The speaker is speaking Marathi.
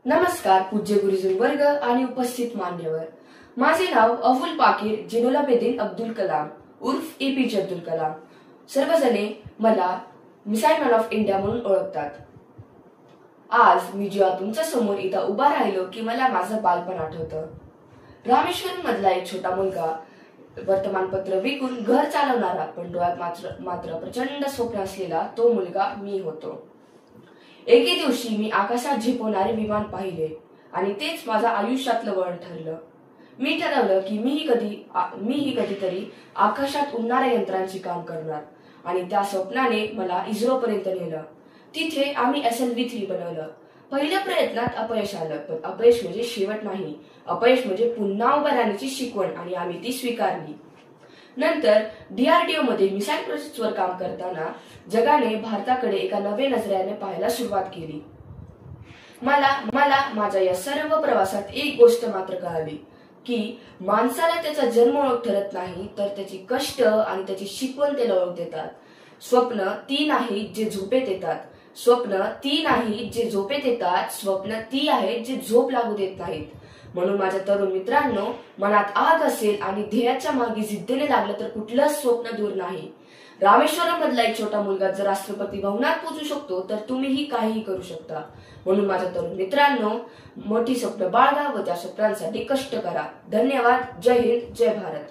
नमस्कार पूज्य गुरुजन वर्ग आणि उपस्थित मान्यवर। माझे नाव अफुल पाकीर जिनुलाबेदीन अब्दुल कलाम उर्फ एपीजे अब्दुल कलाम। सर्वजणे मला मिसाईल मॅन ऑफ इंडिया म्हणून ओळखतात। आज मी जेव्हा तुमच्या समोर इथं उभा राहिलो की मला माझं बालपण आठवतं। रामेश्वरम मधला एक छोटा मुलगा वर्तमानपत्र विकून घर चालवणारा, पण डोळ्यात मात्र प्रचंड स्वप्न असलेला तो मुलगा मी होतो। एके दिवशी मी आकाशात झेपवणारे विमान पाहिले आणि तेच माझं आयुष्यातलं वळण ठरलं। मी ठरवलं की मीही कधीतरी आकाशात उडणाऱ्या यंत्रांची काम करणार आणि त्या स्वप्नाने मला इस्रो पर्यंत नेलं। तिथे आम्ही SLV-3 बनवलं। पहिल्या प्रयत्नात अपयश आलं, पण अपयश म्हणजे शेवट नाही, अपयश म्हणजे पुन्हा उभं राहण्याची शिकवण आणि आम्ही ती स्वीकारली। नंतर DRDO मध्ये मिसाईल प्रोजेक्टवर काम करताना जगाने भारताकडे एका नव्या नजरेने पाहायला सुरुवात केली। मला माझ्या या सर्व प्रवासात एक गोष्ट मात्र कळाली की माणसाला त्याचा जन्म ओळख ठरत नाही, तर त्याची कष्ट आणि त्याची शिकवण त्याला ओळख देतात। स्वप्न ती नाही जे झोपेत येतात, स्वप्न ती नाही जे झोपेत येतात, स्वप्न ती आहेत जे झोप लागू देत नाहीत। म्हणून माझ्या तरुण मित्रांनो, मनात आग असेल आणि ध्येयाच्या मागे जिद्दीने लागलं तर कुठलंच स्वप्न दूर नाही। रामेश्वरम मधला एक छोटा मुलगा जर राष्ट्रपती भवनात पोहोचू शकतो तर तुम्हीही काहीही करू शकता। म्हणून माझ्या तरुण मित्रांनो, मोठी स्वप्न बाळगा व त्या स्वप्नांसाठी कष्ट करा। धन्यवाद। जय हिंद, जय भारत।